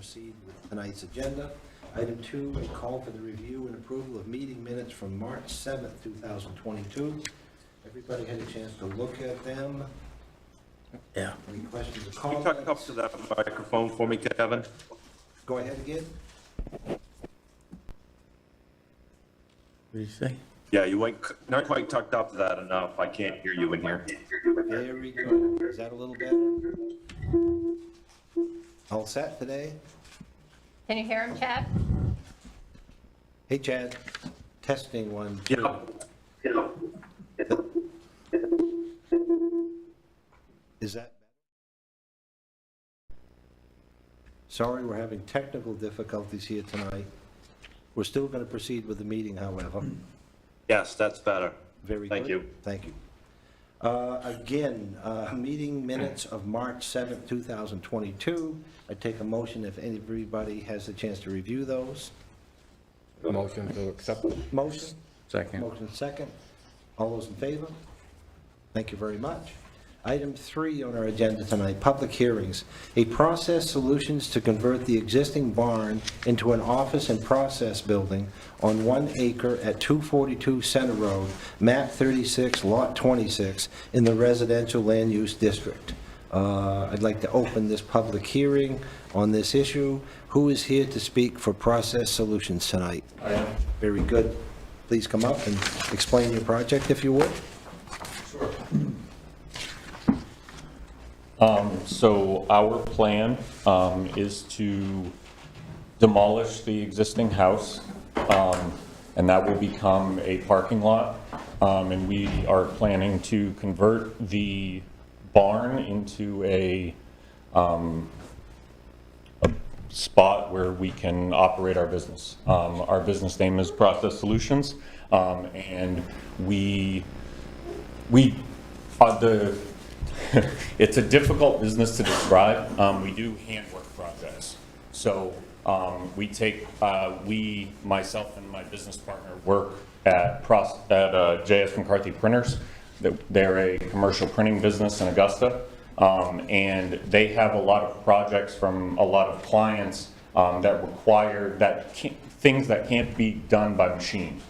proceed with tonight's agenda. Item 2, a call for the review and approval of meeting minutes from March 7th, 2022. Everybody had a chance to look at them. Yeah. Any questions or Can you comments? talk up to that microphone for me, Kevin? Go ahead again. What did you say? Yeah, you ain't not quite tucked up to that enough. I can't hear you in here. Very good. Is that a little better? All set today? Can you hear him, Chad? Hey, Chad. Testing 1, 2. Yeah. Is that better? Sorry, we're having technical difficulties here tonight. We're still going to proceed with the meeting, however. Yes, that's better. Very good. Thank you. Thank you. Again, meeting minutes of March 7th, 2022. I take a motion if everybody has a chance to review those. Motion to accept. Motion? Second. Motion second. All those in favor? Thank you very much. Item 3 on our agenda tonight, public hearings. A process solutions to convert the existing barn into an office and process building on 1 acre at 242 Center Road, map 36, lot 26, in the residential land use district. I'd like to open this public hearing on this issue. Who is here to speak for process solutions tonight? I am. Very good. Please come up and explain your project, if you would. Sure. So our plan is to demolish the existing house, and that will become a parking lot. And we are planning to convert the barn into a spot where we can operate our business. Our business name is Process Solutions, and it's a difficult business to describe. We do handwork projects. So myself and my business partner work at J.S. McCarthy Printers. They're a commercial printing business in Augusta. And they have a lot of projects from a lot of clients that require things that can't be done by machine,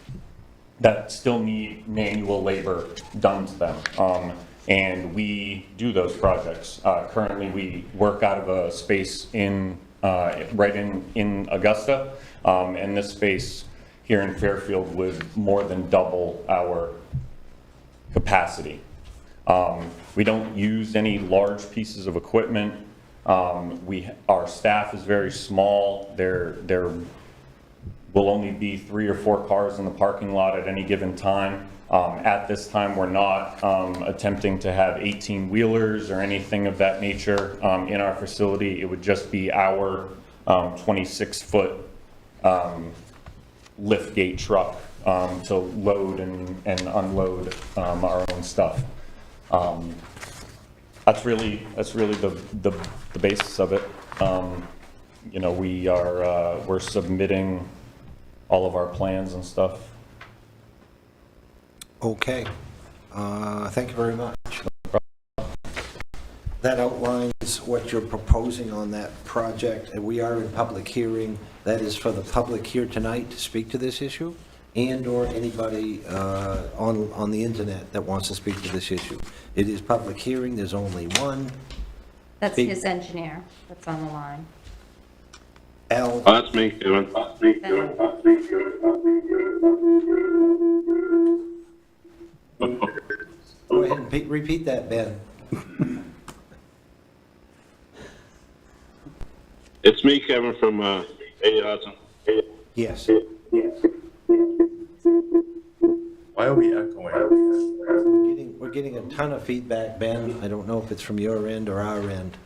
that still need manual labor done to them. And we do those projects. Currently, we work out of a space right in Augusta, and this space here in Fairfield would more than double our capacity. We don't use any large pieces of equipment. Our staff is very small. There will only be 3 or 4 cars in the parking lot at any given time. At this time, we're not attempting to have 18-wheelers or anything of that nature in our facility. It would just be our 26-foot lift gate truck to load and unload our own stuff. That's really the basis of it. You know, we're submitting all of our plans and stuff. Okay. Thank you very much. That outlines what you're proposing on that project, and we are in public hearing. That is for the public here tonight to speak to this issue, and/or anybody on the internet that wants to speak to this issue. It is public hearing. There's only one. That's Speak. his engineer that's on the line. Al. That's me, Kevin. Go ahead and repeat that, Ben. It's me, Kevin, from Hudson. Yes. Why are we echoing? We're getting a ton of feedback, Ben. I don't know if it's from your end or our end.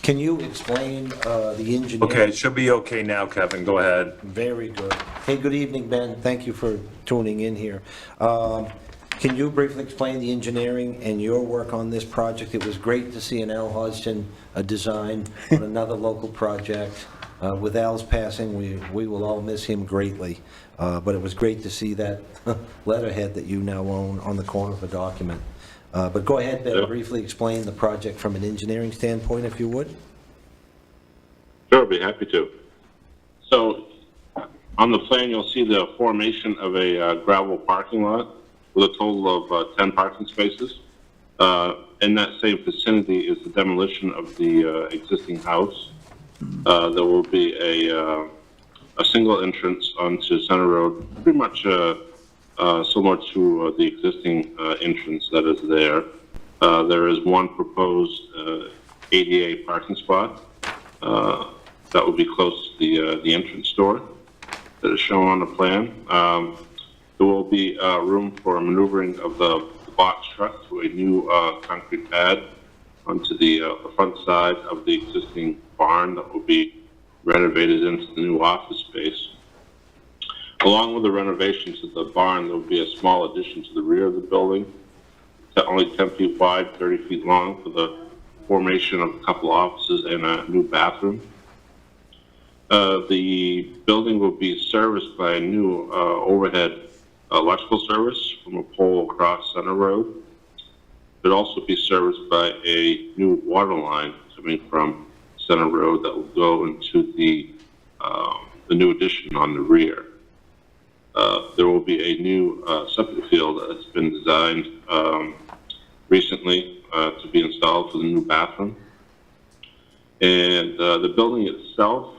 Can you explain the engineer? Okay, it should be okay now, Kevin. Go ahead. Very good. Hey, good evening, Ben. Thank you for tuning in here. Can you briefly explain the engineering and your work on this project? It was great to see an Al Hodgson design on another local project. With Al's passing, we will all miss him greatly, but it was great to see that letterhead that you now own on the corner of a document. But go ahead, Yeah. briefly explain the project from an engineering standpoint, if you would. Sure, I'd be happy to. So on the plan, you'll see the formation of a gravel parking lot with a total of 10 parking spaces. In that same vicinity is the demolition of the existing house. There will be a single entrance onto Center Road, pretty much similar to the existing entrance that is there. There is one proposed ADA parking spot that will be close to the entrance door that is shown on the plan. There will be room for maneuvering of the box truck to a new concrete pad onto the front side of the existing barn that will be renovated into the new office space. Along with the renovations of the barn, there will be a small addition to the rear of the building, only 10 feet wide, 30 feet long, for the formation of a couple offices and a new bathroom. The building will be serviced by a new overhead electrical service from a pole across Center Road. It'll also be serviced by a new water line coming from Center Road that will go into the new addition on the rear. There will be a new septic field that's been designed recently to be installed for the new bathroom. And the building itself,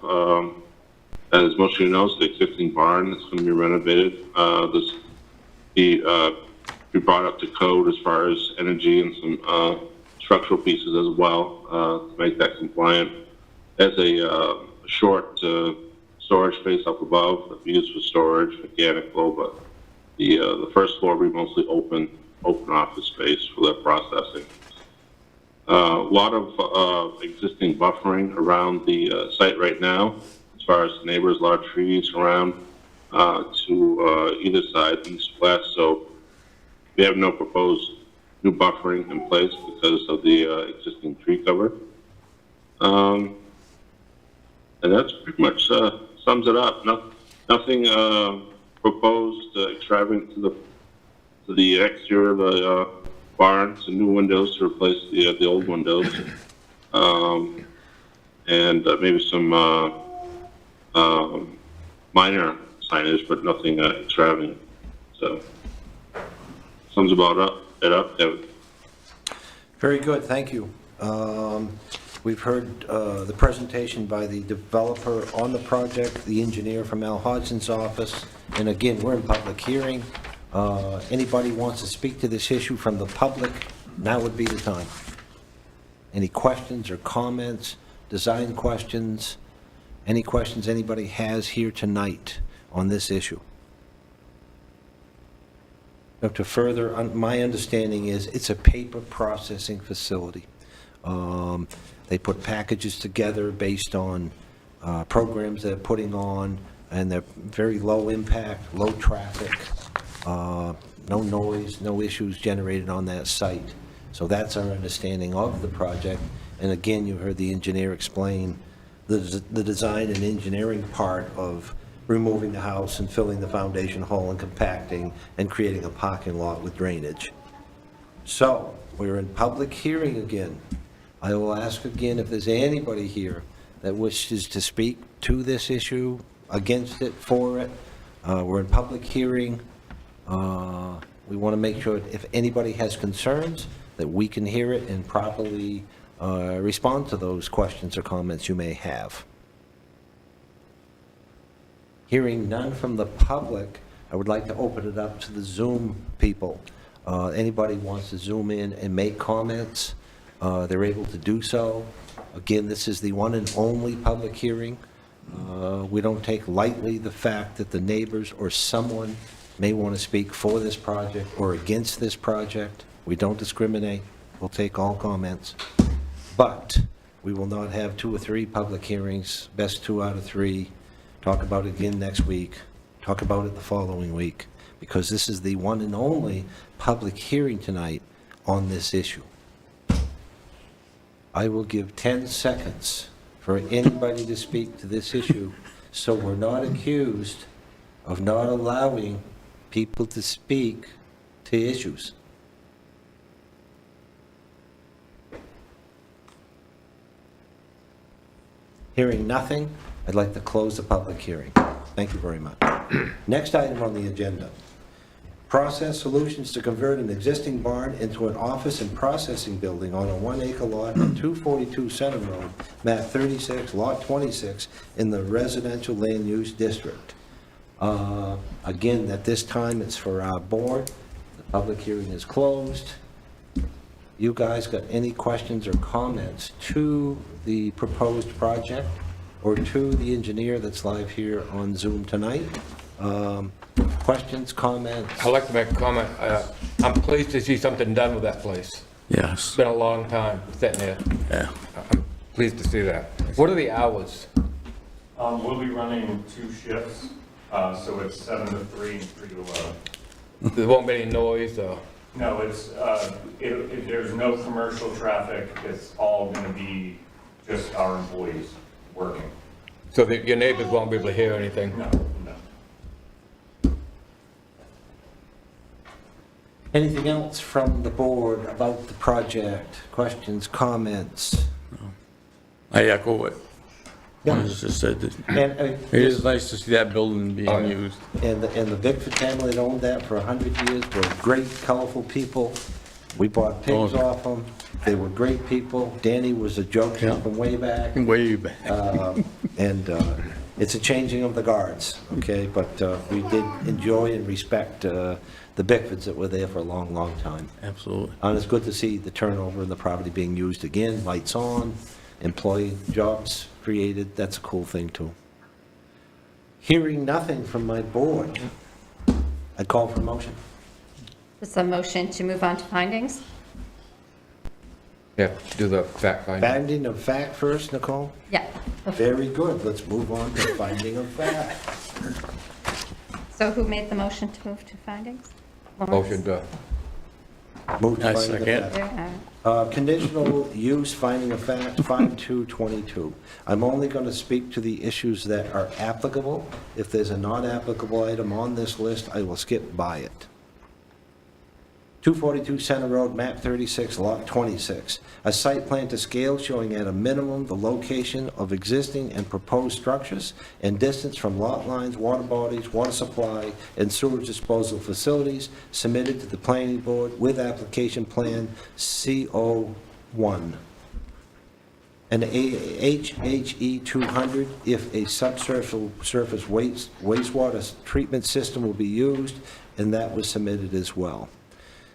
as most of you know, is the existing barn that's going to be renovated. This be brought up to code as far as energy and some structural pieces as well to make that compliant. As a short storage space up above that we use for storage, mechanical, but the first floor will be mostly open office space for their processing. A lot of existing buffering around the site right now, as far as neighbors, a lot of trees around to either side, east, west. So we have no proposed new buffering in place because of the existing tree cover. And that's pretty much sums it up. Nothing proposed extravagant to the exterior of the barn. Some new windows to replace the old windows, and maybe some minor signage, but nothing extravagant. So sums about it up, Kevin. Very good, thank you. We've heard the presentation by the developer on the project, the engineer from Al Hodgson's office, and again, we're in public hearing. Anybody wants to speak to this issue from the public, now would be the time. Any questions or comments, design questions, any questions anybody has here tonight on this issue? Now, to further, my understanding is it's a paper processing facility. They put packages together based on programs they're putting on, and they're very low impact, low traffic, no noise, no issues generated on that site. So that's our understanding of the project. And again, you heard the engineer explain the design and engineering part of removing the house and filling the foundation hole and compacting and creating a parking lot with drainage. So we're in public hearing again. I will ask again if there's anybody here that wishes to speak to this issue, against it, for it. We're in public hearing. We want to make sure if anybody has concerns that we can hear it and properly respond to those questions or comments you may have. Hearing none from the public, I would like to open it up to the Zoom people. Anybody wants to Zoom in and make comments, they're able to do so. Again, this is the one and only public hearing. We don't take lightly the fact that the neighbors or someone may want to speak for this project or against this project. We don't discriminate. We'll take all comments. But we will not have 2 or 3 public hearings, best 2 out of 3. Talk about it again next week. Talk about it the following week, because this is the one and only public hearing tonight on this issue. I will give 10 seconds for anybody to speak to this issue, so we're not accused of not allowing people to speak to issues. Hearing nothing, I'd like to close the public hearing. Thank you very much. Next item on the agenda. Process solutions to convert an existing barn into an office and processing building on a 1-acre lot at 242 Center Road, map 36, lot 26, in the residential land use district. Again, at this time, it's for our board. The public hearing is closed. You guys got any questions or comments to the proposed project or to the engineer that's live here on Zoom tonight? Questions, comments? I'd like to make a comment. I'm pleased to see something done with that place. It's Yes, been a long time sitting there. yeah. I'm pleased to see that. What are the hours? We'll be running 2 shifts, so it's 7 to 3 and 3 to 11. There won't be any noise or? No, there's no commercial traffic. It's all going to be just our employees working. So that your neighbors won't be able to hear anything? No. Anything else from the board about the project? Questions, comments? I echo what Yeah. Dennis just said. That And, It is nice to see that building Oh, being yeah. used. And the Bickford family that owned that for 100 years were great, colorful people. We bought pigs Oh. off them. They were great people. Danny was a joke Yeah. from way back. Way back. And it's a changing of the guards, okay? But we did enjoy and respect the Bickfords that were there for a long, long time. Absolutely. And it's good to see the turnover and the property being used again, lights on, employee jobs created. That's a cool thing, too. Hearing nothing from my board, I call for motion. Is a motion to move on to findings? Yeah, do the fact finding. Finding of fact first, Nicole? Yeah. Very good. Let's move on to finding of fact. So who made the motion to move to findings? Lawrence? Motion to, Move to I finding of second. fact. Yeah. Conditional use finding of fact, 5222. I'm only going to speak to the issues that are applicable. If there's a non-applicable item on this list, I will skip by it. 242 Center Road, map 36, lot 26. A site plan to scale showing at a minimum the location of existing and proposed structures and distance from lot lines, water bodies, water supply, and sewage disposal facilities submitted to the planning board with application plan CO1. An HHE 200 if a subsurface wastewater treatment system will be used, and that was submitted as well.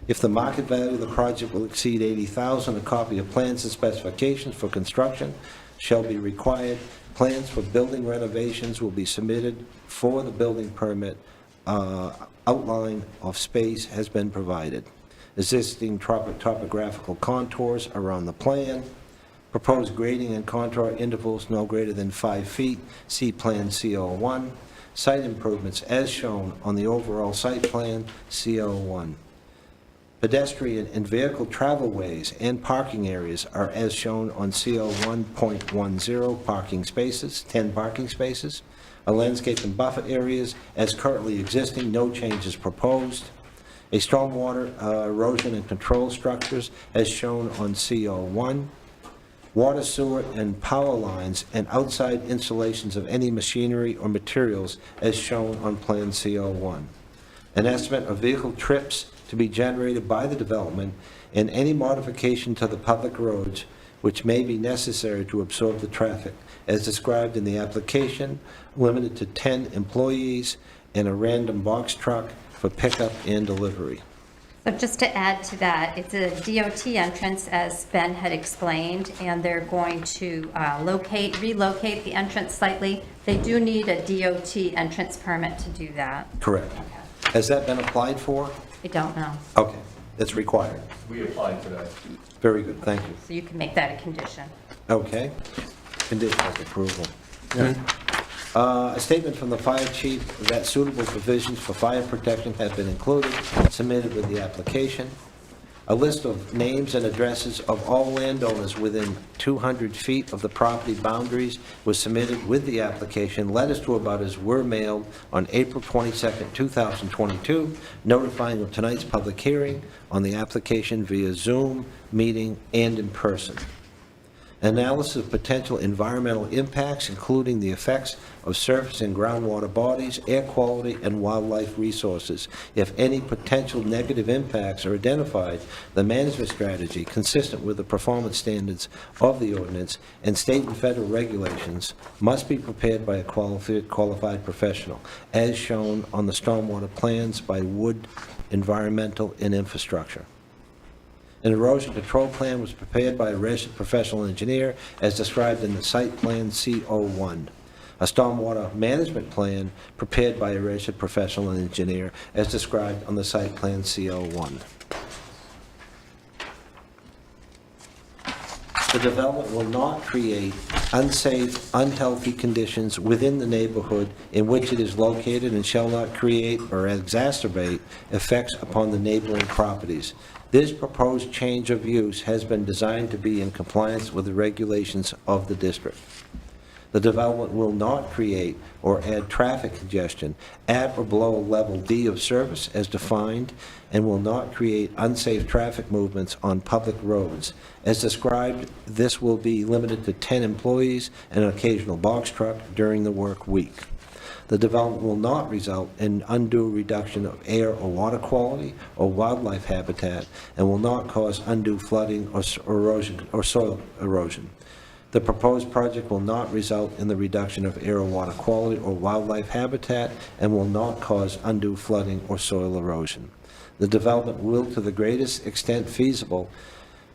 If the market value of the project will exceed $80,000, a copy of plans and specifications for construction shall be required. Plans for building renovations will be submitted for the building permit. Outline of space has been provided. Existing topographical contours are on the plan. Proposed grading and contour intervals no greater than 5 feet. See Plan CO1. Site improvements as shown on the overall site plan CO1. Pedestrian and vehicle travelways and parking areas are as shown on CO 1.10, parking spaces, 10 parking spaces. A landscape and buffer areas as currently existing, no changes proposed. A stormwater erosion and control structures as shown on CO 1. Water, sewer, and power lines and outside installations of any machinery or materials as shown on Plan CO 1. An estimate of vehicle trips to be generated by the development and any modification to the public roads which may be necessary to absorb the traffic, as described in the application, limited to 10 employees and a random box truck for pickup and delivery. So just to add to that, it's a DOT entrance, as Ben had explained, and they're going to relocate the entrance slightly. They do need a DOT entrance permit to do that. Correct. Has that been applied for? I don't know, Okay, it's required. We applied today. Very good, thank you. so you can make that a condition. Okay. Conditional approval. A statement from the fire chief that suitable provisions for fire protection have been included, submitted with the application. A list of names and addresses of all landowners within 200 feet of the property boundaries was submitted with the application. Letters to abutters were mailed on April 22nd, 2022, notifying of tonight's public hearing on the application via Zoom, meeting, and in person. Analysis of potential environmental impacts, including the effects of surface and groundwater bodies, air quality, and wildlife resources. If any potential negative impacts are identified, the management strategy, consistent with the performance standards of the ordinance and state and federal regulations, must be prepared by a qualified professional, as shown on the stormwater plans by Wood Environmental and Infrastructure. An erosion control plan was prepared by a registered professional engineer as described in the site plan CO1. A stormwater management plan prepared by a registered professional engineer as described on the site plan CO1. The development will not create unsafe, unhealthy conditions within the neighborhood in which it is located and shall not create or exacerbate effects upon the neighboring properties. This proposed change of use has been designed to be in compliance with the regulations of the district. The development will not create or add traffic congestion at or below level D of service as defined, and will not create unsafe traffic movements on public roads. As described, this will be limited to 10 employees and an occasional box truck during the work week. The development will not result in undue reduction of air or water quality or wildlife habitat, and will not cause undue flooding or erosion or soil erosion. The proposed project will not result in the reduction of air or water quality or wildlife habitat, and will not cause undue flooding or soil erosion. The development will, to the greatest extent feasible,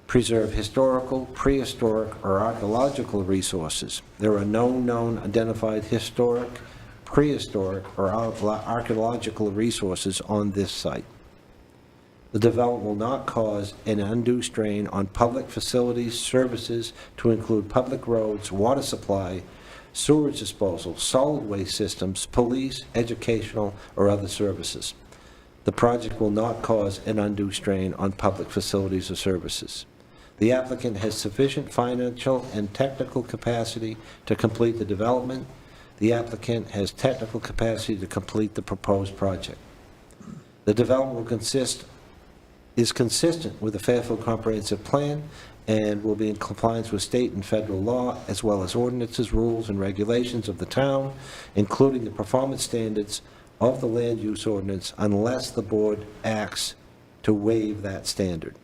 preserve historical, prehistoric, or archaeological resources. There are no known identified historic, prehistoric, or archaeological resources on this site. The development will not cause an undue strain on public facilities, services to include public roads, water supply, sewage disposal, solid waste systems, police, educational, or other services. The project will not cause an undue strain on public facilities or services. The applicant has sufficient financial and technical capacity to complete the development. The applicant has technical capacity to complete the proposed project. The development is consistent with the Fairfield Comprehensive Plan and will be in compliance with state and federal law, as well as ordinances, rules, and regulations of the town, including the performance standards of the land use ordinance, unless the board acts to waive that standard.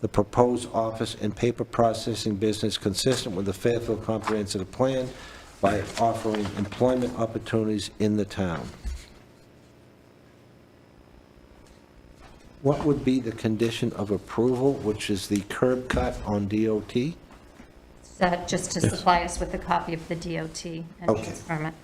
The proposed office and paper processing business consistent with the Fairfield Comprehensive Plan by offering employment opportunities in the town. What would be the condition of approval, which is the curb cut on DOT? Is that just to supply us with a copy of the DOT entrance permit?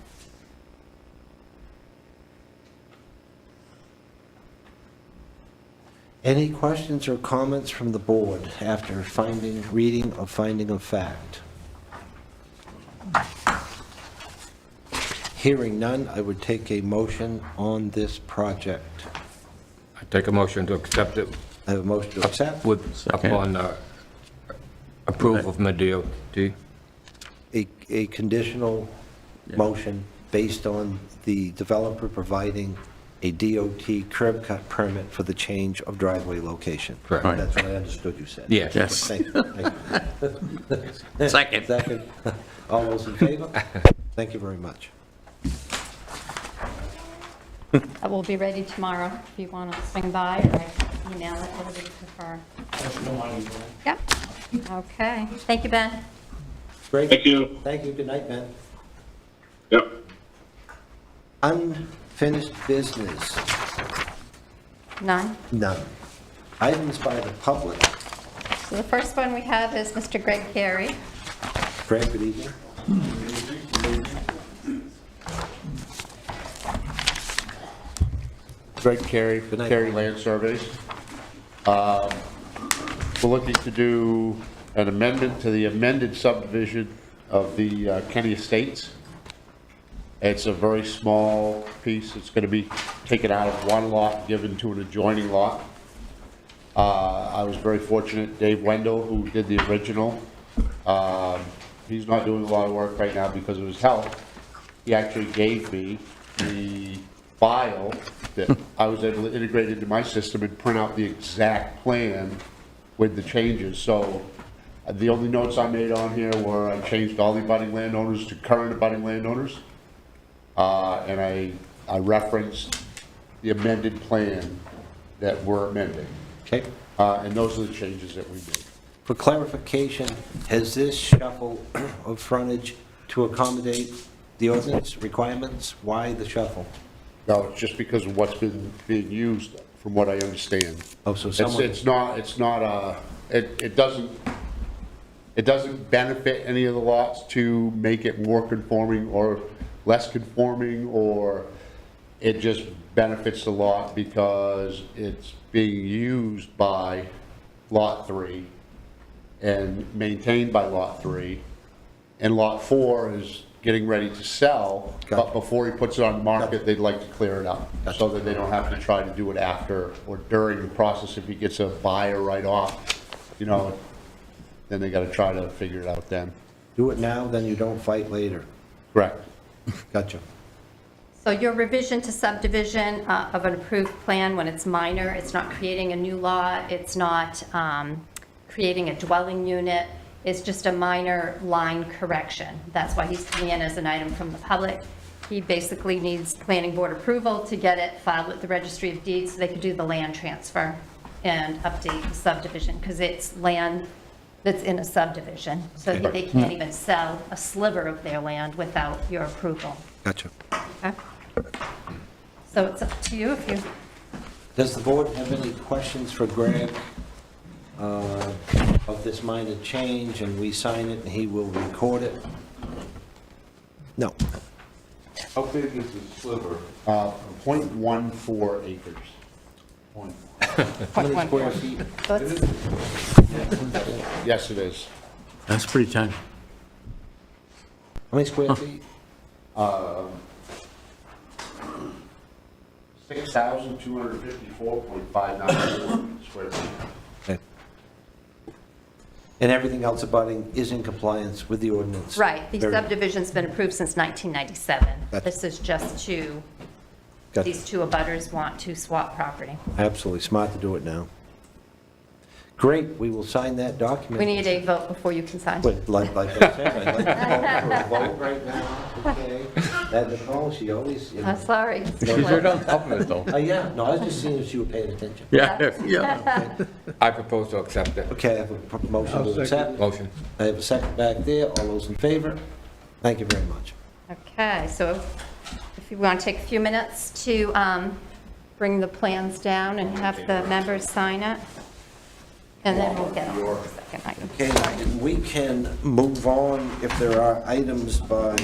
Any questions or comments from the board after reading of finding of fact? Hearing none, I would take a motion on this project. I take a motion to accept it I have a motion to accept, with, Second. upon approval from the DOT. a conditional motion based on the developer providing a DOT curb cut permit for the change of driveway location. Correct. Right. That's what I understood you said. Yes. Yes. Thank you. Thank you. Second. Second. All those in favor? Thank you very much. I will be ready tomorrow if you want to swing by, or I can email it, whatever you prefer. Yep. Okay. Thank you, Ben. Great. Thank you. Thank you. Good night, Ben. Yep. Unfinished business. None. None. Items by the public. So the first one we have is Mr. Greg Carey. Greg, good evening. Greg Carey, Good night. Carey Land Surveys. We're looking to do an amendment to the amended subdivision of the Kenny Estates. It's a very small piece. It's going to be taken out of one lot, given to an adjoining lot. I was very fortunate, Dave Wendell, who did the original, he's not doing a lot of work right now because of his health. He actually gave me the file that I was able to integrate into my system and print out the exact plan with the changes. So The only notes I made on here were I changed all the abutting landowners to current abutting landowners. And I referenced the amended plan that we're amending. Okay. And those are the changes that we made. For clarification, has this shuffle of frontage to accommodate the ordinance requirements? Why the shuffle? No, it's just because of what's been being used, from what I understand. Oh, so someone... It doesn't benefit any of the lots to make it more conforming or less conforming, or it just benefits the lot because it's being used by Lot 3 and maintained by Lot 3, and Lot 4 is getting ready to sell, but Gotcha. before he puts it on the market, Gotcha. they'd like to clear it up, Gotcha. so that they don't have to try to do it after or during the process. If he gets a buyer right off, you know, then they gotta try to figure it out then. Do it now, then you don't fight later. Correct. Gotcha. So your revision to subdivision of an approved plan, when it's minor, it's not creating a new lot, it's not creating a dwelling unit, it's just a minor line correction. That's why he's coming in as an item from the public. He basically needs planning board approval to get it filed with the registry of deeds so they can do the land transfer and update the subdivision, because it's land that's in a subdivision. So they can't even sell a sliver of their land without your approval. Gotcha. Okay? So it's up to you if you, Does the board have any questions for Greg of this minor change, and we sign it and he will record it? No. How big is the sliver? 0.14 acres. How many square feet? so it's, Yes, it is. That's pretty tiny. How many square feet? 6,254.59 square feet. Okay. And everything else abutting is in compliance with the ordinance? right, the Very- subdivision's been approved since 1997. Gotcha. This is just to, Gotcha. these two abutters want to swap property. Absolutely, smart to do it now. Great, we will sign that document. We need a vote before you can sign. Wait, like I said, I'd like to vote for a vote right now, okay? That Nicole, she always, you I'm know. sorry. She's right on top of it, though. Yeah, no, I was just seeing if you were paying attention. Yeah, yeah. I propose to accept it. Okay, I have a motion to accept. Motion. I have a second back there. All those in favor? Thank you very much. Okay, so if you want to take a few minutes to bring the plans down and have the members sign it, and then we'll get on to the second item. Okay, we can move on if there are items by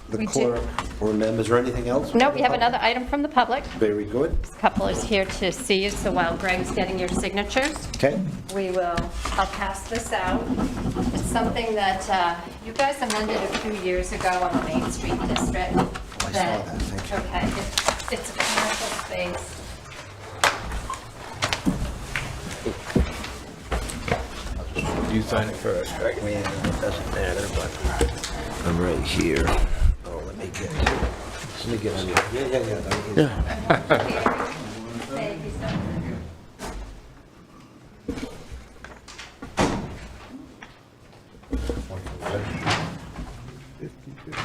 the We do. clerk or members or anything else? No, we have another item from the public. Very good. A couple is here to see you, so while Greg's getting your signatures, Okay, I'll pass this out. It's something that you guys amended a few years ago on the Main Street District. I saw that, thank you. Okay, it's a commercial space. You sign it first, right? yeah, it doesn't matter, but I'm right here. Oh, let me get on you. Yeah. Thank you so much.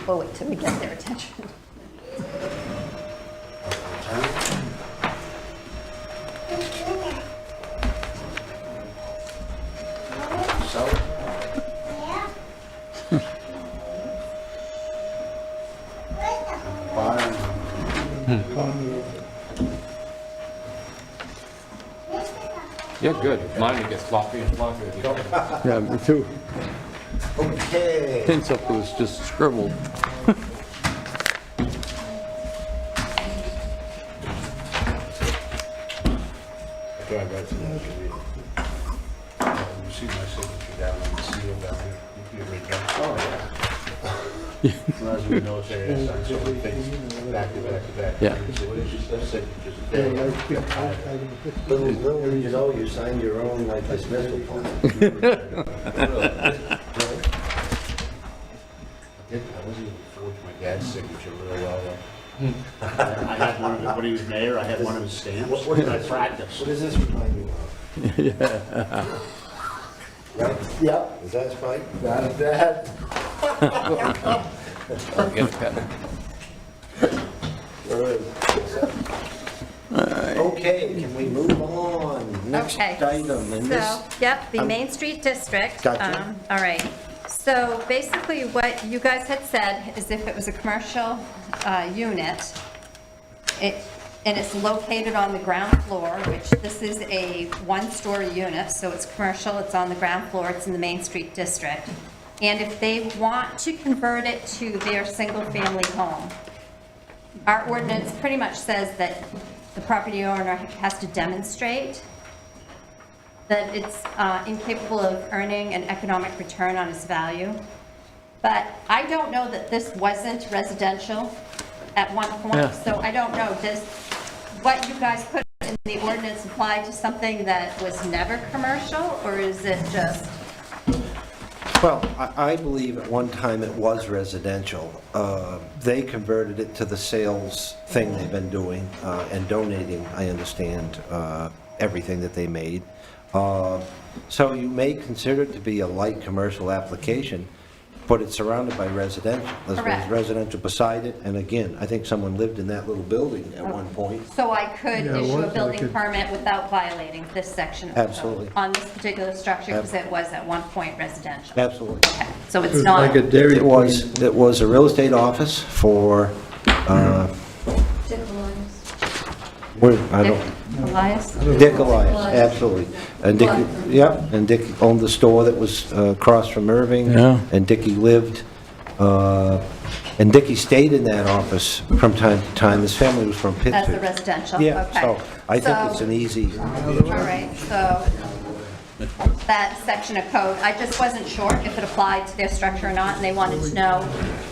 We'll wait till we get their attention. So, You're good. Mine gets floppy and floppy. Yeah, me too. okay. Hints up was just scribbled. Drive right to that. You see my signature down on the seal down here. You can read that. Oh, yeah. As we know, it's area, so many things back to back to back. Yeah. Little did you know, you signed your own like dismissal form. I wasn't even forged my dad's signature real well, though. I had one of his, when he was mayor, I had one of his stamps. What did I practiced. What does this remind you of? Right? Yep. Is that Spike? That is that. Okay, can we move on? Next Okay. item, and this, So, yep, the Main Street District. Gotcha. All right. So basically what you guys had said is if it was a commercial unit, and it's located on the ground floor, which this is a one-story unit, so it's commercial, it's on the ground floor, it's in the Main Street District. And if they want to convert it to their single-family home, our ordinance pretty much says that the property owner has to demonstrate that it's incapable of earning an economic return on its value. But I don't know that this wasn't residential at one point, so I don't know, does what you guys put in the ordinance apply to something that was never commercial, or is it just? well, I believe at one time it was residential. They converted it to the sales thing they've been doing and donating, I understand, everything that they made. So you may consider it to be a light commercial application, but it's surrounded by residential. There's Correct. residential beside it, and again, I think someone lived in that little building at one point. So I could Yeah, issue a what- building like permit without violating this section of the code? Absolutely. On this particular structure, because it was at one point residential? Absolutely. Okay, so it's It's not, like a dairy It was a real estate office for, I don't, Elias? Dick Elias, absolutely. And Dick, yeah, and Dick owned the store that was across from Irving. Yeah. And Dickie lived, and Dickie stayed in that office from time to time. His family was from As Pittsburgh. a residential? Yeah, Okay. so I think So- it's an easy, All right, so that section of code, I just wasn't sure if it applied to their structure or not, and they wanted to know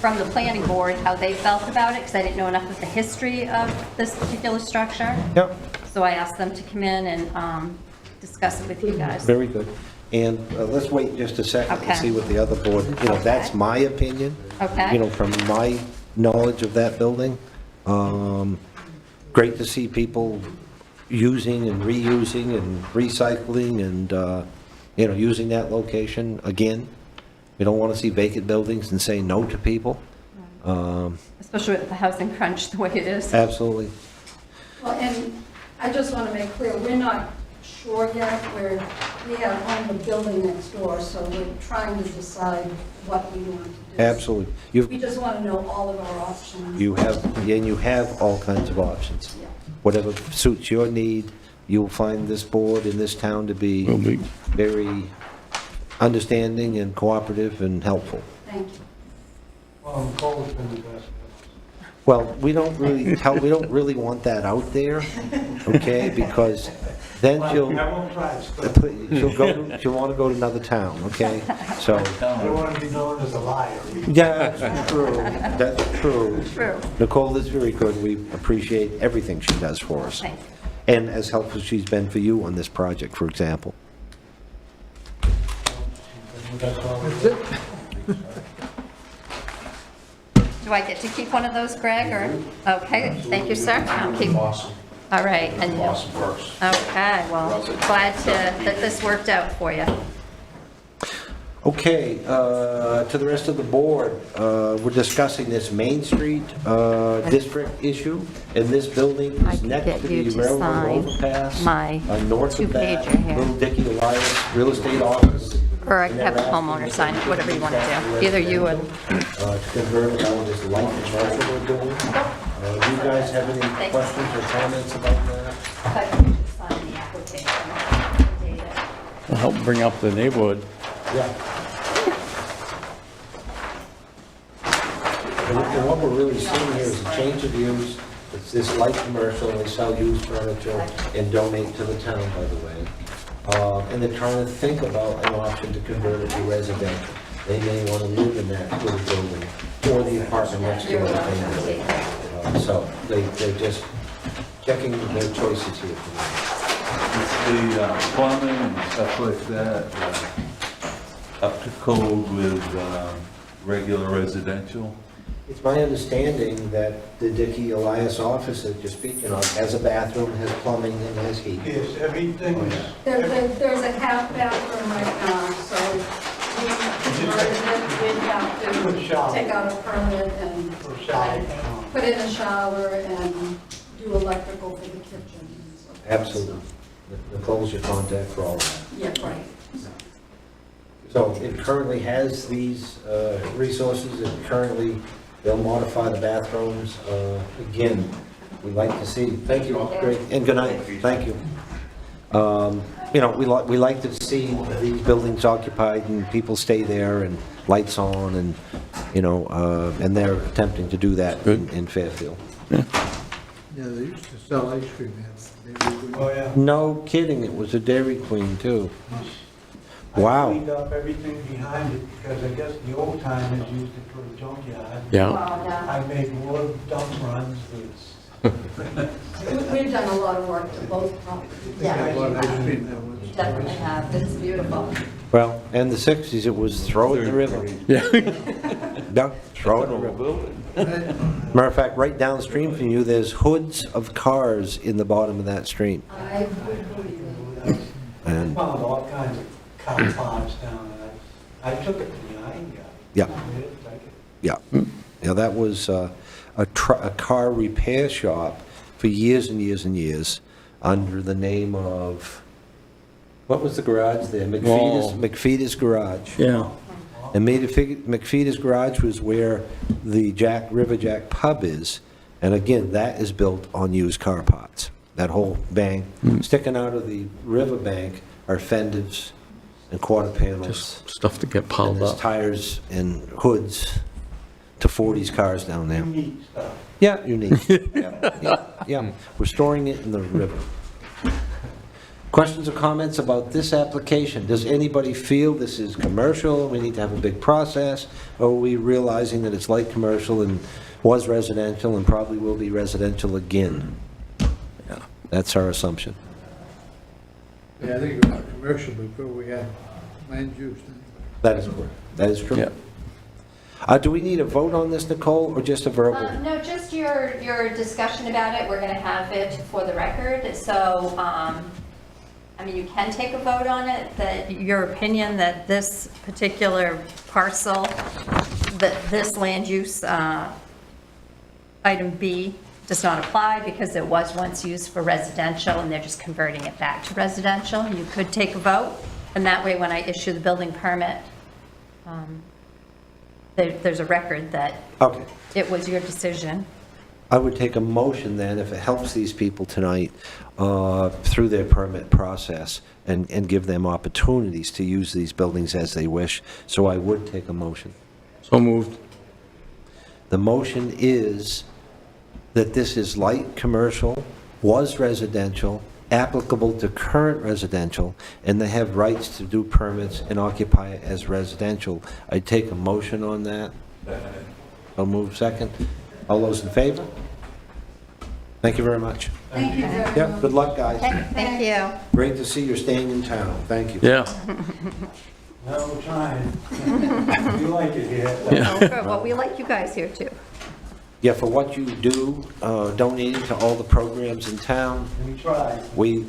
from the planning board how they felt about it, because I didn't know enough of the history of this particular structure. yeah, So I asked them to come in and discuss it with you guys. very good. And let's wait just a second Okay. and see what the other board, that's Okay. my opinion. Okay. You know, from my knowledge of that building. Great to see people using and reusing and recycling and, you know, using that location again. We don't want to see vacant buildings and say no to people. Especially with the housing crunch the way it is. Absolutely. Well, and I just want to make clear, we're not sure yet. We have owned the building next door, so we're trying to decide what we want to do. Absolutely. We just want to know all of our options. You have all kinds of options. Yeah. Whatever suits your need, you'll find this board in this town to be Will be. very understanding and cooperative and helpful. Thank you. Well, we don't really want that out there, okay? Because then she'll want to go to another town, okay? So, I want to be known as a liar. yeah, that's true, that's true. True. Nicole is very good, we appreciate everything she does for us. Thank you. And as helpful as she's been for you on this project, for example. Do I get to keep one of those, Greg, or? Okay, thank you, sir. I'll keep. Awesome. All right, and, Awesome works. okay, well, glad that this worked out for you. Okay, to the rest of the board, we're discussing this Main Street district issue, and this building I is could next get to you the to railroad sign overpass. my North of that, two-pager here. Little Dicky Elias Real Estate Office. Or I can have the homeowner sign it, whatever you want to do. Either you or, To convert it on this light commercial we're doing. Do you guys have any questions or comments about that? but you should sign the application. Date it. Help bring up the neighborhood. Yeah. And what we're really seeing here is a change of use. It's this light commercial, and they sell used furniture and donate to the town, by the way. And they're trying to think about an option to convert it to residential. They may want to live in that little building or the apartment next door. if they do. So they're just checking their choices here. It's the plumbing and stuff like that, up to code with regular residential. It's my understanding that the Dicky Elias office that you're speaking of has a bathroom, has plumbing, and has heat. Yes, everything is. There's a half bathroom right now, so converted it, we'd have For to shower. take out a permit and For shower. put in a shower and do electrical for the kitchen. and so forth. Absolutely. Nicole's your contact for all of that. Yeah, right. So it currently has these resources, and currently they'll modify the bathrooms. Again, we like to see, thank you, great, and good night, thank you. You know, we like to see these buildings occupied and people stay there and lights on and, you know, and they're attempting to do that in Fairfield. Yeah, they used to sell ice cream there. Oh, yeah. No kidding, it was a Dairy Queen too. I Wow. cleaned up everything behind it because I guess the old timers used it for a junkyard. Yeah. Well, no. I made more dump runs We've done a lot of work to both properties. I bought ice cream that was. Definitely have, it's beautiful. Well, in the 60s, it was throw it in the river. Yeah. No, throw it in the river. Matter of fact, right downstream from you, there's hoods of cars in the bottom of that stream. I would believe it. I And, found all kinds of car parts down there. I took it to the iron guy. Yeah. I didn't like it. yeah. Yeah, that was a car repair shop for years and years and years under the name of, what was the garage there? Wall. McFeeder's Garage. Yeah. And McFeeder's Garage was where the River Jack pub is. And again, that is built on used car parts. That whole bank, sticking out of the river bank are fenders and quarter panels. Just stuff to get And piled there's up. tires and hoods to 40s cars down there. Unique stuff. Yeah, unique. Yeah. We're storing it in the river. Questions or comments about this application? Does anybody feel this is commercial, we need to have a big process? Or are we realizing that it's light commercial and was residential and probably will be residential again? Yeah, that's our assumption. Yeah, I think it was commercial before we had land use. That is correct. That is true. Yeah. Do we need a vote on this, Nicole, or just a verbal? No, just your discussion about it, we're going to have it for the record, so, I mean, you can take a vote on it, that your opinion that this particular parcel, that this land use, item B, does not apply because it was once used for residential and they're just converting it back to residential. You could take a vote, and that way when I issue the building permit, there's a record that Okay. it was your decision. I would take a motion then, if it helps these people tonight, through their permit process, and give them opportunities to use these buildings as they wish. So I would take a motion. So moved. The motion is that this is light commercial, was residential, applicable to current residential, and they have rights to do permits and occupy it as residential. I'd take a motion on that. I'll move second. All those in favor? Thank you very much. Thank you very much. Yeah, good luck, guys. Okay, thank you. Great to see you're staying in town. Thank you. Yeah. No, we're trying. You like it here. Oh, good. Well, we like you guys here, too. Yeah, for what you do, donating to all the programs in town, We try. we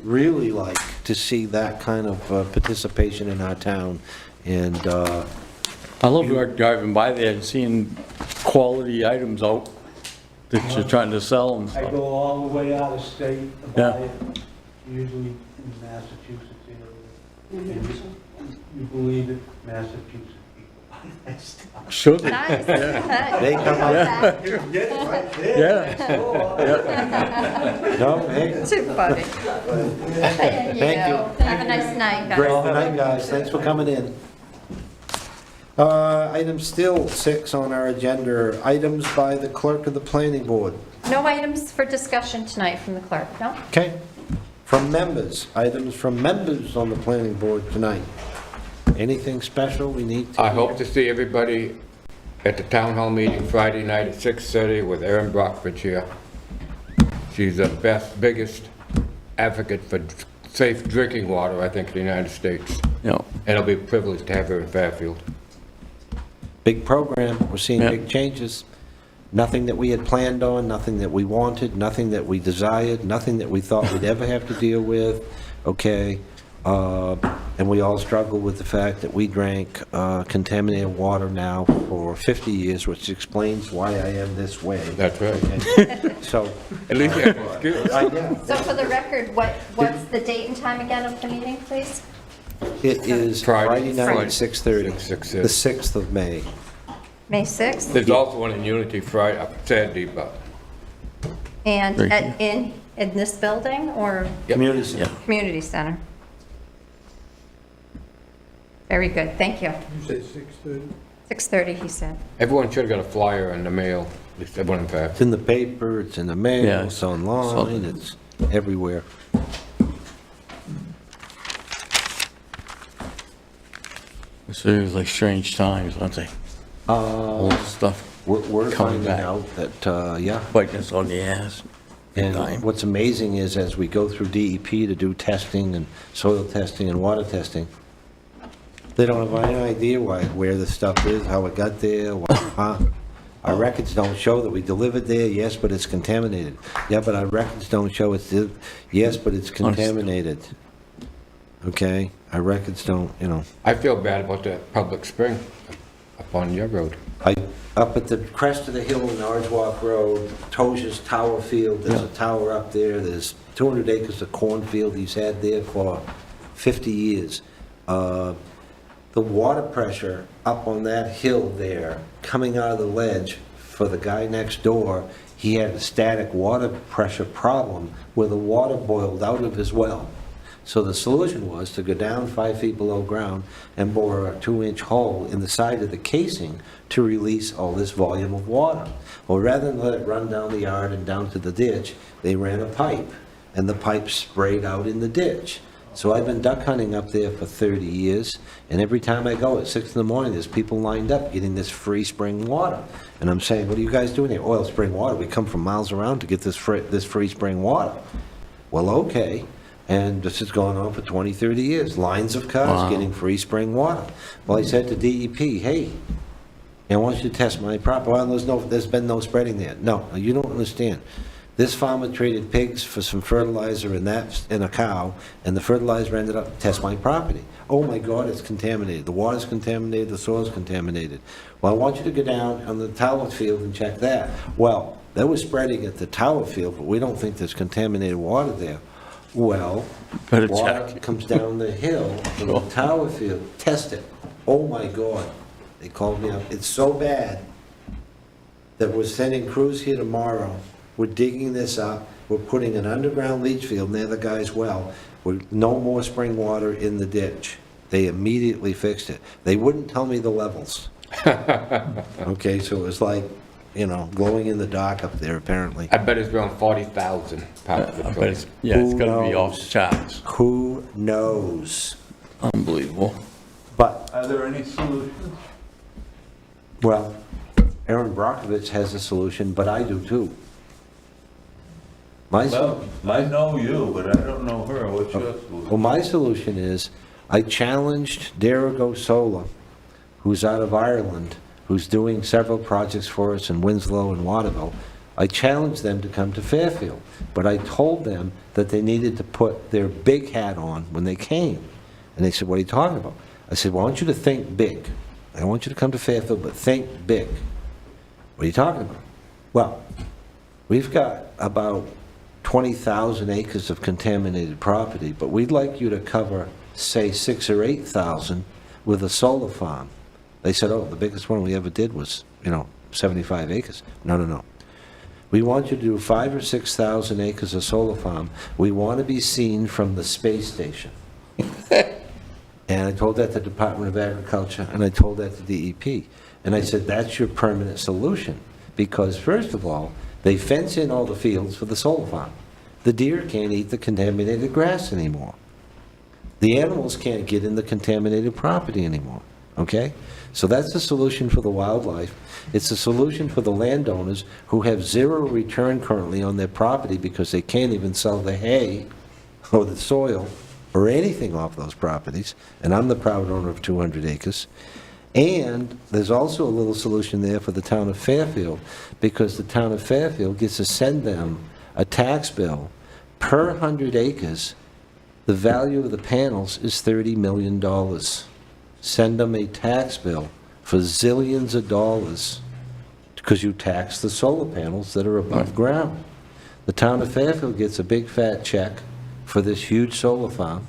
really like to see that kind of participation in our town. And I love driving by there and seeing quality items out that you're trying to sell and I stuff. go all the way out of state to Yeah. buy it, usually in Massachusetts area. And you believe it, Massachusetts people buy that stuff. Should. Nice. they come out, You can get it right there. Yeah. no, hey, Too funny. Thank you. Have a nice night, guys. great night, guys. Thanks for coming in. Item still 6 on our agenda, items by the clerk of the planning board. No items for discussion tonight from the clerk, no? Okay. From members, items from members on the planning board tonight. Anything special we need to? I hope to see everybody at the town hall meeting Friday night at 6:30 with Erin Brockford here. She's the best, biggest advocate for safe drinking water, I think, in the United States. Yeah. And it'll be a privilege to have her in Fairfield. Big program, we're seeing Yeah. big changes. Nothing that we had planned on, nothing that we wanted, nothing that we desired, nothing that we thought we'd ever have to deal with, okay? And we all struggle with the fact that we drank contaminated water now for 50 years, which explains why I am this way. That's right. Okay? So, At least you have an excuse. So for the record, what's the date and time again of the meeting, please? it is Friday. Friday night at 6:30, 6:30. the 6th of May. May 6th? There's also one in Unity Friday, Saturday, but And Thank in this building or Community Center. Yeah. community center? Very good, thank you. You say 6:30? 6:30, he said. everyone should have got a flyer in the mail, at least everyone in fact. It's in the paper, it's in the mail, Yeah. it's online, it's everywhere. It's like strange times, aren't they? All this stuff We're coming finding back, out that, yeah, biting us on the ass. and Dying. what's amazing is as we go through DEP to do testing and soil testing and water testing, they don't have any idea where the stuff is, how it got there, Our records don't show that we delivered there, yes, but it's contaminated. Yeah, but our records don't show it's, yes, but it's contaminated. Okay? Our records don't, I feel bad about that public spring up on your road. Up at the crest of the hill in Arswalk Road, Tosha's Tower Field, there's a tower up there, there's 200 acres of cornfield he's had there for 50 years. The water pressure up on that hill there, coming out of the ledge for the guy next door, he had a static water pressure problem where the water boiled out of his well. So the solution was to go down 5 feet below ground and bore a 2-inch hole in the side of the casing to release all this volume of water. Well, rather than let it run down the yard and down to the ditch, they ran a pipe, and the pipe sprayed out in the ditch. So I've been duck hunting up there for 30 years, and every time I go at 6 in the morning, there's people lined up getting this free spring water. And I'm saying, what are you guys doing here? Oil spring water. We come from miles around to get this free spring water. Well, okay. And this has gone on for 20, 30 years. Lines of cars getting free spring water. Well, I said to DEP, hey, I want you to test my property. Well, there's been no spreading there. No, you don't understand. This farmer traded pigs for some fertilizer and a cow, and the fertilizer ended up, test my property. Oh my God, it's contaminated. The water's contaminated, the soil's contaminated. Well, I want you to go down on the Tower Field and check that. Well, they were spreading at the Tower Field, but we don't think there's contaminated water there. Well, Better water check. comes down the hill from the Tower Field, test it. Oh my God, they called me up. It's so bad that we're sending crews here tomorrow. We're digging this up. We're putting an underground leach field near the guy's well with no more spring water in the ditch. They immediately fixed it. They wouldn't tell me the levels. Okay, so it was like, glowing in the dark up there, apparently. I bet it's around 40,000 pounds I of bet it's, it's Who gonna be off knows? the charts. Who knows? Unbelievable. But, Are there any solutions? well, Aaron Brockovich has a solution, but I do too. Well, I know you, but I don't know her. What's your Well, solution? my solution is, I challenged Derigo Solar, who's out of Ireland, who's doing several projects for us in Winslow and Waterville. I challenged them to come to Fairfield, but I told them that they needed to put their big hat on when they came. And they said, what are you talking about? I said, well, I want you to think big. I want you to come to Fairfield, but think big. What are you talking about? Well, we've got about 20,000 acres of contaminated property, but we'd like you to cover, say, 6,000 or 8,000 with a solar farm. They said, oh, the biggest one we ever did was, 75 acres. No. We want you to do 5,000 or 6,000 acres of solar farm. We want to be seen from the space station. And I told that to the Department of Agriculture, and I told that to DEP. And I said, that's your permanent solution. Because first of all, they fence in all the fields for the solar farm. The deer can't eat the contaminated grass anymore. The animals can't get in the contaminated property anymore, okay? So that's the solution for the wildlife. It's a solution for the landowners who have zero return currently on their property because they can't even sell the hay or the soil or anything off those properties. And I'm the proud owner of 200 acres. And there's also a little solution there for the town of Fairfield, because the town of Fairfield gets to send them a tax bill per 100 acres The value of the panels is $30 million. Send them a tax bill for zillions of dollars because you tax the solar panels that are above ground. The town of Fairfield gets a big fat check for this huge solar farm,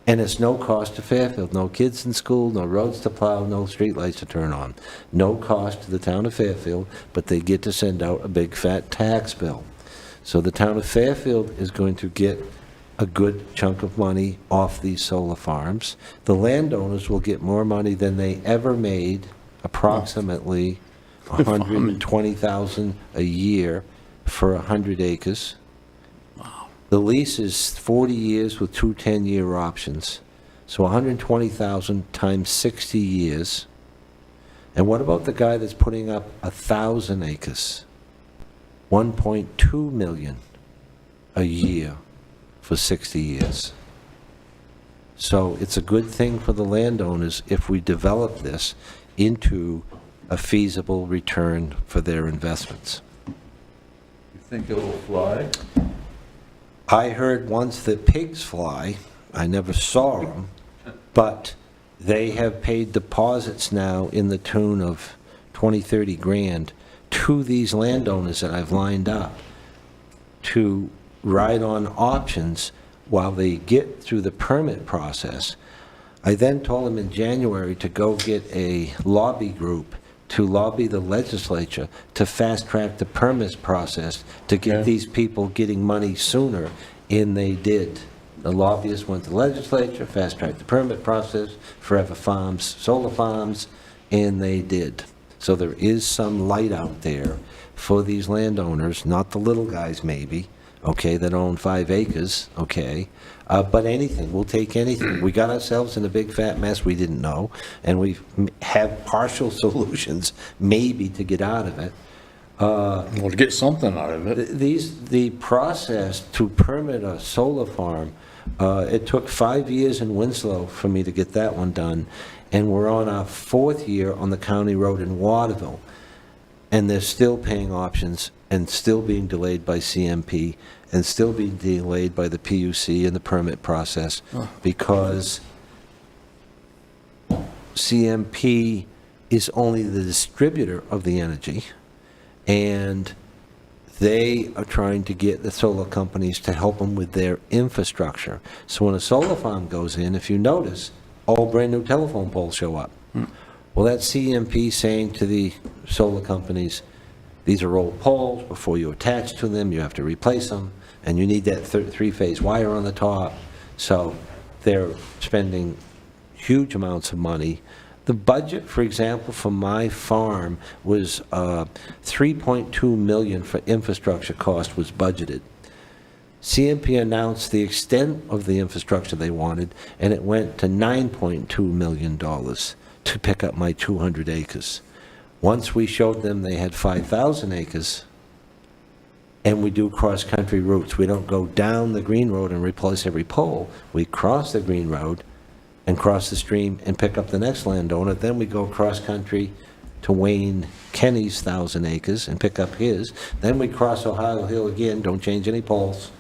and it's no cost to Fairfield. No kids in school, no roads to plow, no streetlights to turn on. No cost to the town of Fairfield, but they get to send out a big fat tax bill. So the town of Fairfield is going to get a good chunk of money off these solar farms. The landowners will get more money than they ever made, approximately $120,000 a year for 100 acres. The lease is 40 years with two 10-year options. So 120,000 times 60 years. And what about the guy that's putting up 1,000 acres? 1.2 million a year for 60 years. So it's a good thing for the landowners if we develop this into a feasible return for their investments. You think it will fly? I heard once that pigs fly. I never saw them, but they have paid deposits now in the tune of 20, 30 grand to these landowners that I've lined up to ride on options while they get through the permit process. I then told them in January to go get a lobby group to lobby the legislature to fast-track the permits process to get these people getting money sooner, and they did. The lobbyists went to the legislature, fast-tracked the permit process, Forever Farms, solar farms, and they did. So there is some light out there for these landowners, not the little guys maybe, okay, that own 5 acres, okay, but anything, we'll take anything. We got ourselves in a big fat mess we didn't know, and we have partial solutions maybe to get out of it. We'll get something out of it. The process to permit a solar farm, it took 5 years in Winslow for me to get that one done, and we're on our 4th year on the county road in Waterville, and they're still paying options and still being delayed by CMP and still being delayed by the PUC and the permit process because CMP is only the distributor of the energy, and they are trying to get the solar companies to help them with their infrastructure. So when a solar farm goes in, if you notice, all brand new telephone poles show up. Well, that's CMP saying to the solar companies, these are old poles. Before you attach to them, you have to replace them, and you need that three-phase wire on the top. So they're spending huge amounts of money. The budget, for example, for my farm was $3.2 million for infrastructure cost was budgeted. CMP announced the extent of the infrastructure they wanted, and it went to $9.2 million to pick up my 200 acres. Once we showed them they had 5,000 acres, and we do cross-country routes. We don't go down the green road and replace every pole. We cross the green road and cross the stream and pick up the next landowner. Then we go cross-country to Wayne Kenny's 1,000 acres and pick up his. Then we cross Ohio Hill again, don't change any poles,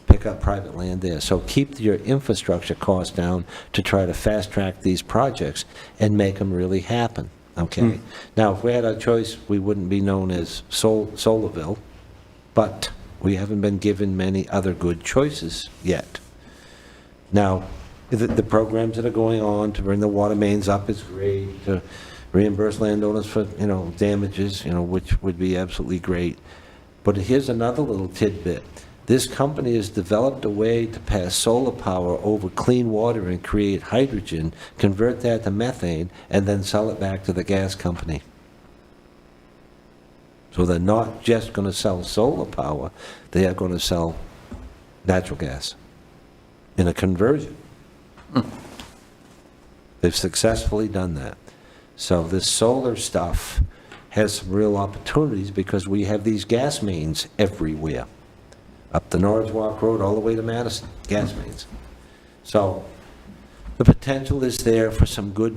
pick up private land there. So keep your infrastructure costs down to try to fast-track these projects and make them really happen, okay? Now, if we had our choice, we wouldn't be known as Solarville, but we haven't been given many other good choices yet. Now, the programs that are going on to bring the water mains up is great, to reimburse landowners for, damages, which would be absolutely great. But here's another little tidbit. This company has developed a way to pass solar power over clean water and create hydrogen, convert that to methane, and then sell it back to the gas company. So they're not just going to sell solar power, they are going to sell natural gas in a conversion. They've successfully done that. So this solar stuff has some real opportunities because we have these gas mains everywhere. Up the Norris Walk Road all the way to Madison, gas mains. So the potential is there for some good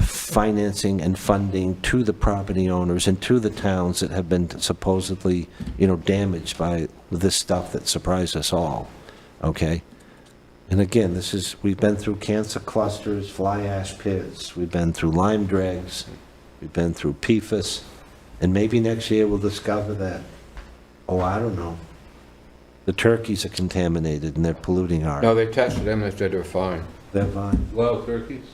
financing and funding to the property owners and to the towns that have been supposedly, damaged by this stuff that surprised us all, okay? And again, we've been through cancer clusters, fly ash pits, we've been through lime dregs, we've been through PFAS, and maybe next year we'll discover that, oh, I don't know, the turkeys are contaminated and they're polluting our, No, they tested them, they said they were fine. their vine. Wild turkeys?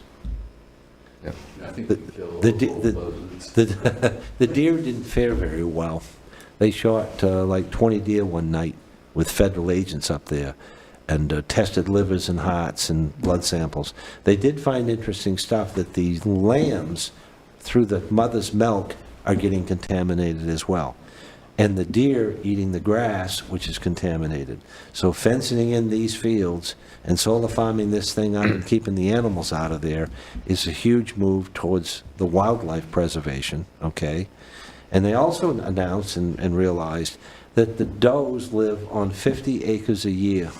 Yeah. I think we kill The, all the, buzzards. the deer didn't fare very well. They shot like 20 deer one night with federal agents up there and tested livers and hearts and blood samples. They did find interesting stuff that the lambs, through the mother's milk, are getting contaminated as well. And the deer eating the grass, which is contaminated. So fencing in these fields and solar farming this thing out and keeping the animals out of there is a huge move towards the wildlife preservation, okay? And they also announced and realized that the does live on 50 acres a year.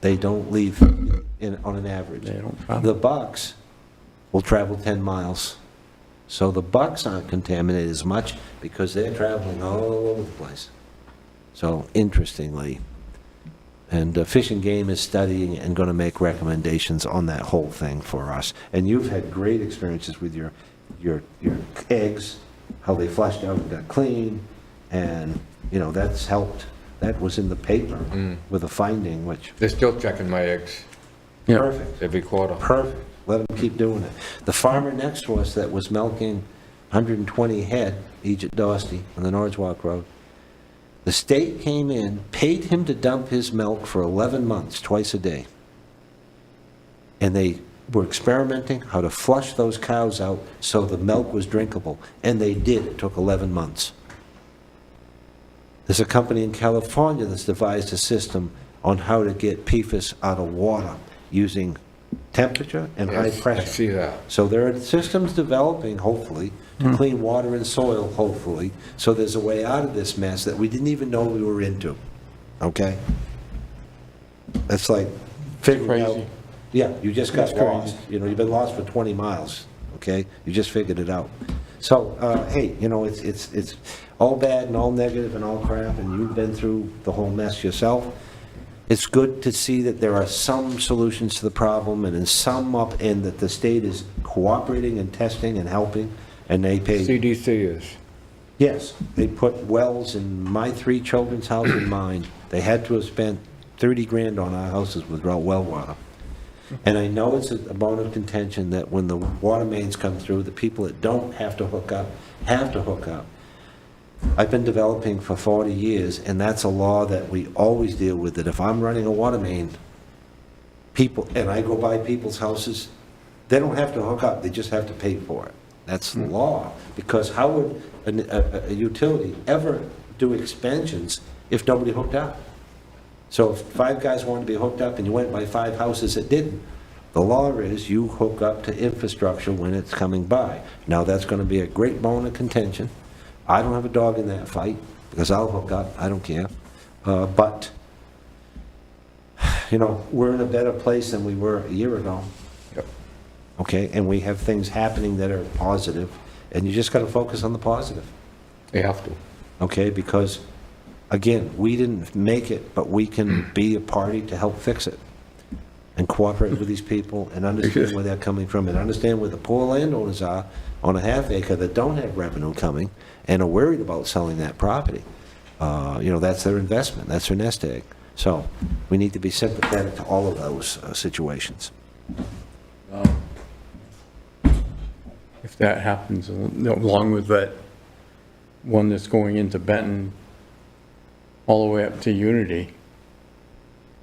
They don't leave on an average. They don't travel. The bucks will travel 10 miles. So the bucks aren't contaminated as much because they're traveling all over the place. So interestingly, and Fish and Game is studying and going to make recommendations on that whole thing for us. And you've had great experiences with your eggs, how they flushed out and got clean, and, you know, that's helped. That was in the paper with a finding, which, They're still checking my eggs Yeah. perfect. every quarter. Perfect. Let them keep doing it. The farmer next to us that was milking 120 head, Egypt Dosty, on the Nordswalk Road, the state came in, paid him to dump his milk for 11 months, twice a day. And they were experimenting how to flush those cows out so the milk was drinkable. And they did. It took 11 months. There's a company in California that's devised a system on how to get PFAS out of water using temperature and high Yes, I pressure. see that. So there are systems developing, hopefully, to clean water and soil, hopefully, so there's a way out of this mess that we didn't even know we were into, okay? That's like figuring out. Crazy. Yeah, you just got It's crazy. lost. You know, you've been lost for 20 miles, okay? You just figured it out. So, hey, you know, it's all bad and all negative and all crap, and you've been through the whole mess yourself. It's good to see that there are some solutions to the problem, and in some up, and that the state is cooperating and testing and helping, and they pay. CDC is. Yes, they put wells in my 3 children's house and mine. They had to have spent 30 grand on our houses with well water. And I know it's a bone of contention that when the water mains come through, the people that don't have to hook up, have to hook up. I've been developing for 40 years, and that's a law that we always deal with, that if I'm running a water main, people, and I go by people's houses, they don't have to hook up, they just have to pay for it. That's the law, because how would a utility ever do expansions if nobody hooked up? So if 5 guys wanted to be hooked up and you went by 5 houses that didn't, the law is you hook up to infrastructure when it's coming by. Now, that's going to be a great bone of contention. I don't have a dog in that fight, because I'll hook up, I don't care. But, you know, we're in a better place than we were a year ago. Yep. Okay, and we have things happening that are positive, and you just got to focus on the positive. They have to. Okay, because, again, we didn't make it, but we can be a party to help fix it, and cooperate with these people, and understand where they're coming from, and understand where the poor landowners are on a half acre that don't have revenue coming, and are worried about selling that property. You know, that's their investment, that's their nest egg. So, we need to be sympathetic to all of those situations. If that happens, along with that one that's going into Benton, all the way up to Unity.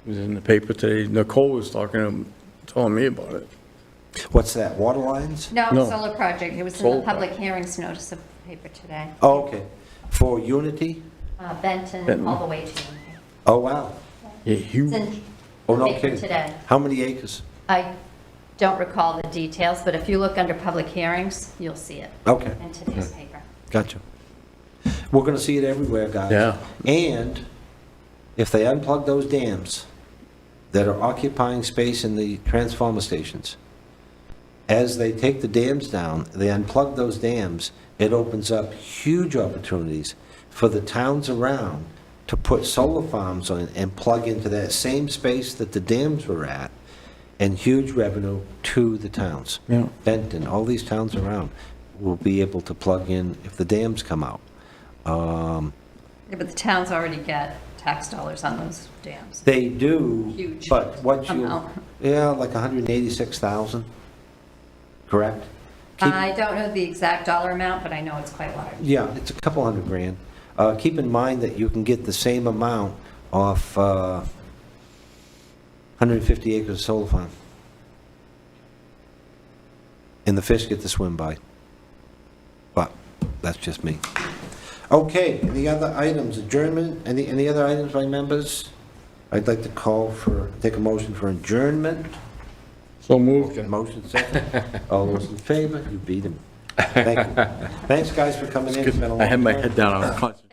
It was in the paper today. Nicole was telling me about it. What's that, water lines? No, No. solar project. It was in Solar the public hearings notice of the paper today. Oh, okay. For Unity? Benton, Benton. all the way to Unity. Oh, wow. Yeah, It's huge. in Oh, the no paper kidding. today. How many acres? I don't recall the details, but if you look under public hearings, you'll see it Okay, in today's paper. gotcha. We're gonna see it everywhere, guys. Yeah. And if they unplug those dams that are occupying space in the transformer stations, as they take the dams down, they unplug those dams, it opens up huge opportunities for the towns around to put solar farms on and plug into that same space that the dams were at, and huge revenue to the towns. Yeah. Benton, all these towns around will be able to plug in if the dams come out. Yeah, but the towns already get tax dollars on those dams. They do. Huge But once you, amount. yeah, like 186,000, correct? Keep- I don't know the exact dollar amount, but I know it's quite large. Yeah, it's a couple $100,000. Keep in mind that you can get the same amount off 150 acres of solar farm. And the fish get to swim by. But that's just me. Okay, any other items? Adjournment? Any other items by members? I'd like to take a motion for adjournment. So moved. Motion second. All those in favor? You beat him. Thank you. Thanks, guys, for coming in. It's been a long I had my time. head down, I was concentrating.